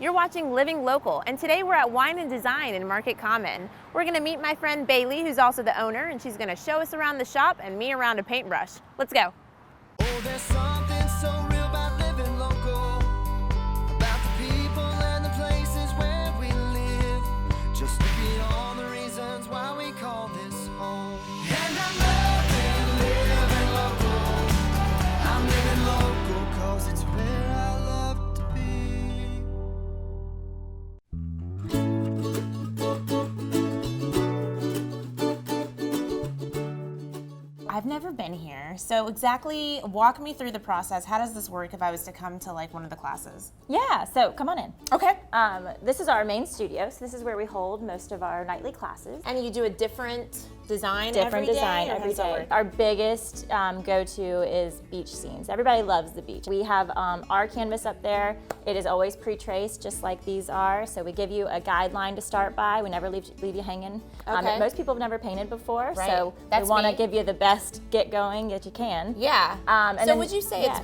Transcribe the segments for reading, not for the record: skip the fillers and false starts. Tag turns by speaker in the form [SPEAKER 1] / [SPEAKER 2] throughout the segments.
[SPEAKER 1] You're watching Living Local, and today we're at Wine and Design in Market Common. We're gonna meet my friend Bailey, who's also the owner, and she's gonna show us around the shop and me around a paintbrush. Let's go.
[SPEAKER 2] Oh, there's something so real about living local, about the people and the places where we live. Just look at all the reasons why we call this home. And I'm living local. I'm living local 'cause it's where I love to be.
[SPEAKER 1] I've never been here, so exactly walk me through the process. How does this work if I was to come to like one of the classes?
[SPEAKER 3] Yeah, so come on in.
[SPEAKER 1] Okay.
[SPEAKER 3] This is our main studio, so this is where we hold most of our nightly classes.
[SPEAKER 1] And you do a different design
[SPEAKER 3] Different
[SPEAKER 1] every
[SPEAKER 3] design
[SPEAKER 1] day, or how
[SPEAKER 3] every
[SPEAKER 1] does that
[SPEAKER 3] day.
[SPEAKER 1] work?
[SPEAKER 3] Our biggest go-to is beach scenes. Everybody loves the beach. We have our canvas up there. It is always pre-traced, just like these are. So we give you a guideline to start by. We never leave you hanging.
[SPEAKER 1] Okay.
[SPEAKER 3] Most people have never painted before,
[SPEAKER 1] Right.
[SPEAKER 3] so
[SPEAKER 1] That's
[SPEAKER 3] we want to
[SPEAKER 1] me.
[SPEAKER 3] give you the best get going that you can.
[SPEAKER 1] Yeah.
[SPEAKER 3] And
[SPEAKER 1] So
[SPEAKER 3] then-
[SPEAKER 1] would you say
[SPEAKER 3] yeah.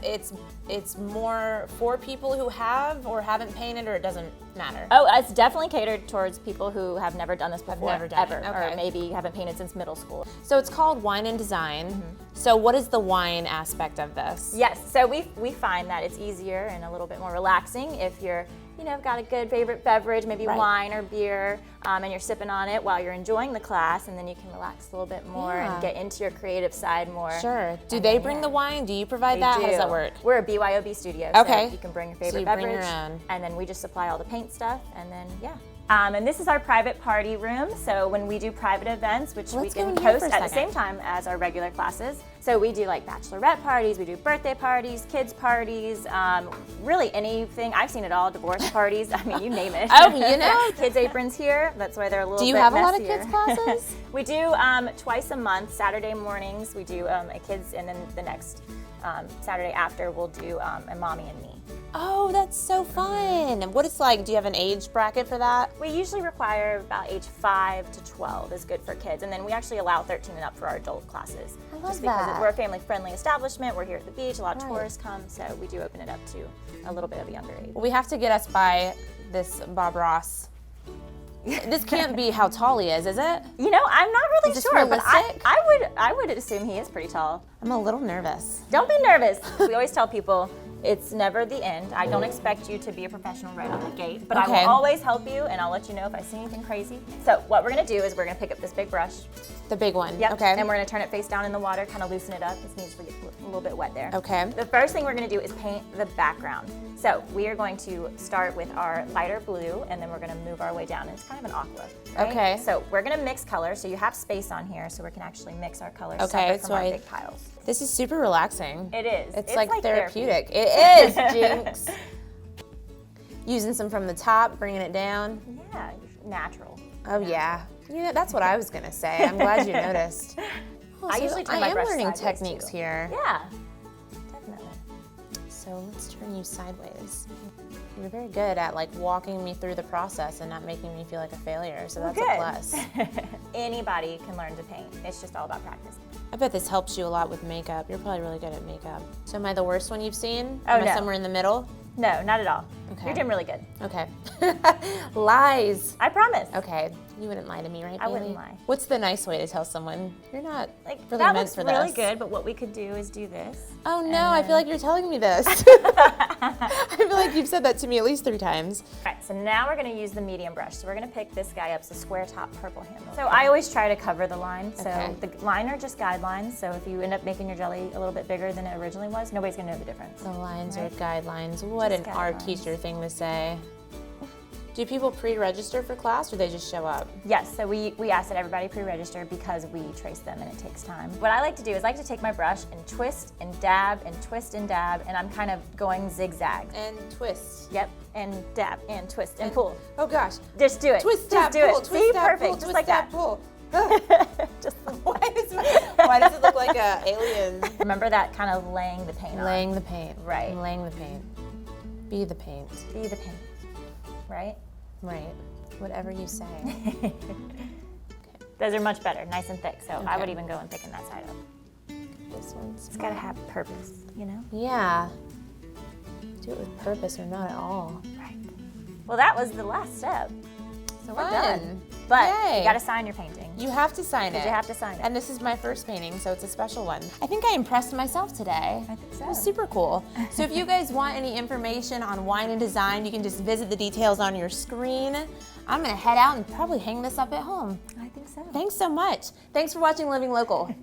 [SPEAKER 1] it's more for people who have or haven't painted, or it doesn't matter?
[SPEAKER 3] Oh, it's definitely catered towards people who have never done this before,
[SPEAKER 1] never done it,
[SPEAKER 3] ever,
[SPEAKER 1] okay.
[SPEAKER 3] or maybe haven't painted since middle school.
[SPEAKER 1] So it's called Wine and Design. So what is the wine aspect of this?
[SPEAKER 3] Yes, so we find that it's easier and a little bit more relaxing if you're, got a good favorite beverage, maybe
[SPEAKER 1] Right.
[SPEAKER 3] wine or beer, and you're sipping on it while you're enjoying the class, and then you can relax a little bit more
[SPEAKER 1] Yeah.
[SPEAKER 3] and get into your creative side more.
[SPEAKER 1] Sure. Do
[SPEAKER 3] And
[SPEAKER 1] they
[SPEAKER 3] then,
[SPEAKER 1] bring
[SPEAKER 3] yeah.
[SPEAKER 1] the wine? Do you provide
[SPEAKER 3] We
[SPEAKER 1] that? How does
[SPEAKER 3] do.
[SPEAKER 1] that work?
[SPEAKER 3] We're a BYOB studio,
[SPEAKER 1] Okay.
[SPEAKER 3] so you can bring your
[SPEAKER 1] So
[SPEAKER 3] favorite
[SPEAKER 1] you
[SPEAKER 3] beverage,
[SPEAKER 1] bring your own.
[SPEAKER 3] and then we just supply all the paint stuff, and then and this is our private party room. So when we do private events, which we
[SPEAKER 1] Let's go
[SPEAKER 3] can
[SPEAKER 1] in here
[SPEAKER 3] host
[SPEAKER 1] for a
[SPEAKER 3] at the
[SPEAKER 1] second.
[SPEAKER 3] same time as our regular classes. So we do like bachelorette parties, we do birthday parties, kids parties, really anything. I've seen it all, divorce parties, I mean, you name it.
[SPEAKER 1] Oh, you know.
[SPEAKER 3] Kids aprons here, that's why they're a little bit
[SPEAKER 1] Do you have a lot of
[SPEAKER 3] messier.
[SPEAKER 1] kids classes?
[SPEAKER 3] We do twice a month, Saturday mornings, we do a kids, and then the next Saturday after we'll do a mommy and me.
[SPEAKER 1] Oh, that's so fun. And what it's like, do you have an age bracket for that?
[SPEAKER 3] We usually require about age 5 to 12 is good for kids, and then we actually allow 13 and up for our adult classes.
[SPEAKER 1] I love
[SPEAKER 3] Just because
[SPEAKER 1] that.
[SPEAKER 3] we're a family-friendly establishment, we're here at the beach, a lot of
[SPEAKER 1] Right.
[SPEAKER 3] tourists come, so we do open it up to a little bit of a younger age.
[SPEAKER 1] We have to get us by this Bob Ross. This can't be how tall he is it?
[SPEAKER 3] I'm not really
[SPEAKER 1] Is this
[SPEAKER 3] sure, but
[SPEAKER 1] realistic?
[SPEAKER 3] I would assume he is pretty tall.
[SPEAKER 1] I'm a little nervous.
[SPEAKER 3] Don't be nervous. We always tell people it's never the end. I don't expect you to be a professional right out the gate, but I
[SPEAKER 1] Okay.
[SPEAKER 3] will always help you, and I'll let you know if I see anything crazy. So what we're gonna do is we're gonna pick up this big brush.
[SPEAKER 1] The big one.
[SPEAKER 3] Yep.
[SPEAKER 1] Okay.
[SPEAKER 3] And we're gonna turn it face down in the water, kind of loosen it up. This needs to get a little bit wet there.
[SPEAKER 1] Okay.
[SPEAKER 3] The first thing we're gonna do is paint the background. So we are going to start with our lighter blue, and then we're gonna move our way down. It's kind of an aqua. Right?
[SPEAKER 1] Okay.
[SPEAKER 3] So we're gonna mix colors, so you have space on here, so we can actually mix our colors
[SPEAKER 1] Okay,
[SPEAKER 3] separate from
[SPEAKER 1] so
[SPEAKER 3] our
[SPEAKER 1] I-
[SPEAKER 3] big piles.
[SPEAKER 1] This is super relaxing.
[SPEAKER 3] It is.
[SPEAKER 1] It's like
[SPEAKER 3] therapy.
[SPEAKER 1] therapeutic. It is, Jinx. Using some from the top, bringing it down.
[SPEAKER 3] Yeah, natural.
[SPEAKER 1] Oh yeah. That's what I was gonna say. I'm glad you noticed. Oh,
[SPEAKER 3] I
[SPEAKER 1] so
[SPEAKER 3] usually turn
[SPEAKER 1] I
[SPEAKER 3] my
[SPEAKER 1] am
[SPEAKER 3] brush
[SPEAKER 1] learning
[SPEAKER 3] sideways,
[SPEAKER 1] techniques
[SPEAKER 3] too.
[SPEAKER 1] here.
[SPEAKER 3] Yeah, definitely.
[SPEAKER 1] So let's turn you sideways. You're very good at like walking me through the process and not making me feel like a failure. So that's a
[SPEAKER 3] Good.
[SPEAKER 1] plus.
[SPEAKER 3] Anybody can learn to paint. It's just all about practice.
[SPEAKER 1] I bet this helps you a lot with makeup. You're probably really good at makeup. So am I the worst one you've seen?
[SPEAKER 3] Oh,
[SPEAKER 1] Am I
[SPEAKER 3] no.
[SPEAKER 1] somewhere in the middle?
[SPEAKER 3] No, not at all.
[SPEAKER 1] Okay.
[SPEAKER 3] You're doing really good.
[SPEAKER 1] Okay. Lies.
[SPEAKER 3] I promise.
[SPEAKER 1] Okay. You wouldn't lie to me, right,
[SPEAKER 3] I wouldn't
[SPEAKER 1] Bailey?
[SPEAKER 3] lie.
[SPEAKER 1] What's the nice way to tell someone you're not
[SPEAKER 3] Like
[SPEAKER 1] really
[SPEAKER 3] that
[SPEAKER 1] meant
[SPEAKER 3] looks
[SPEAKER 1] for
[SPEAKER 3] really
[SPEAKER 1] this?
[SPEAKER 3] good, but what we could do is do this.
[SPEAKER 1] Oh no, I feel like you're telling me this. I feel like you've said that to me at least 3 times.
[SPEAKER 3] All right, so now we're gonna use the medium brush. So we're gonna pick this guy up, it's a square top purple handle. So I always try to cover the line. So
[SPEAKER 1] Okay.
[SPEAKER 3] the line are just guidelines. So if you end up making your jelly a little bit bigger than it originally was, nobody's gonna know the difference.
[SPEAKER 1] The lines are
[SPEAKER 3] Right.
[SPEAKER 1] guidelines. What
[SPEAKER 3] Just
[SPEAKER 1] an art
[SPEAKER 3] guidelines.
[SPEAKER 1] teacher thing to say. Do people pre-register for class or they just show up?
[SPEAKER 3] Yes, so we ask that everybody pre-register because we trace them and it takes time. What I like to do is I like to take my brush and twist and dab and twist and dab, and I'm kind of going zigzag.
[SPEAKER 1] And twist.
[SPEAKER 3] Yep, and dab and twist and pull.
[SPEAKER 1] Oh gosh.
[SPEAKER 3] Just do it.
[SPEAKER 1] Twist,
[SPEAKER 3] Just
[SPEAKER 1] tap,
[SPEAKER 3] do
[SPEAKER 1] pull,
[SPEAKER 3] it.
[SPEAKER 1] twist,
[SPEAKER 3] See,
[SPEAKER 1] tap,
[SPEAKER 3] perfect,
[SPEAKER 1] pull,
[SPEAKER 3] just
[SPEAKER 1] twist,
[SPEAKER 3] like
[SPEAKER 1] tap,
[SPEAKER 3] that.
[SPEAKER 1] pull.
[SPEAKER 3] Just
[SPEAKER 1] Why does it look like a alien?
[SPEAKER 3] remember that kind of laying the paint on.
[SPEAKER 1] Laying the paint.
[SPEAKER 3] Right.
[SPEAKER 1] I'm laying the paint. Be the paint.
[SPEAKER 3] Be the paint, right?
[SPEAKER 1] Right. Whatever you say.
[SPEAKER 3] Those are much better, nice and thick. So I
[SPEAKER 1] Okay.
[SPEAKER 3] would even go and thicken that side up.
[SPEAKER 1] This one's.
[SPEAKER 3] It's gotta have purpose, you know?
[SPEAKER 1] Yeah. Do it with purpose or not at all.
[SPEAKER 3] Right. Well, that was the last step. So we're
[SPEAKER 1] Fun.
[SPEAKER 3] done. But
[SPEAKER 1] Yay.
[SPEAKER 3] you got to sign your painting.
[SPEAKER 1] You have to sign it.
[SPEAKER 3] Because you have to sign it.
[SPEAKER 1] And this is my first painting, so it's a special one. I think I impressed myself today.
[SPEAKER 3] I think so.
[SPEAKER 1] It was super cool. So if you guys want any information on Wine and Design, you can just visit the details on your screen. I'm gonna head out and probably hang this up at home.
[SPEAKER 3] I think so.
[SPEAKER 1] Thanks so much. Thanks for watching Living Local.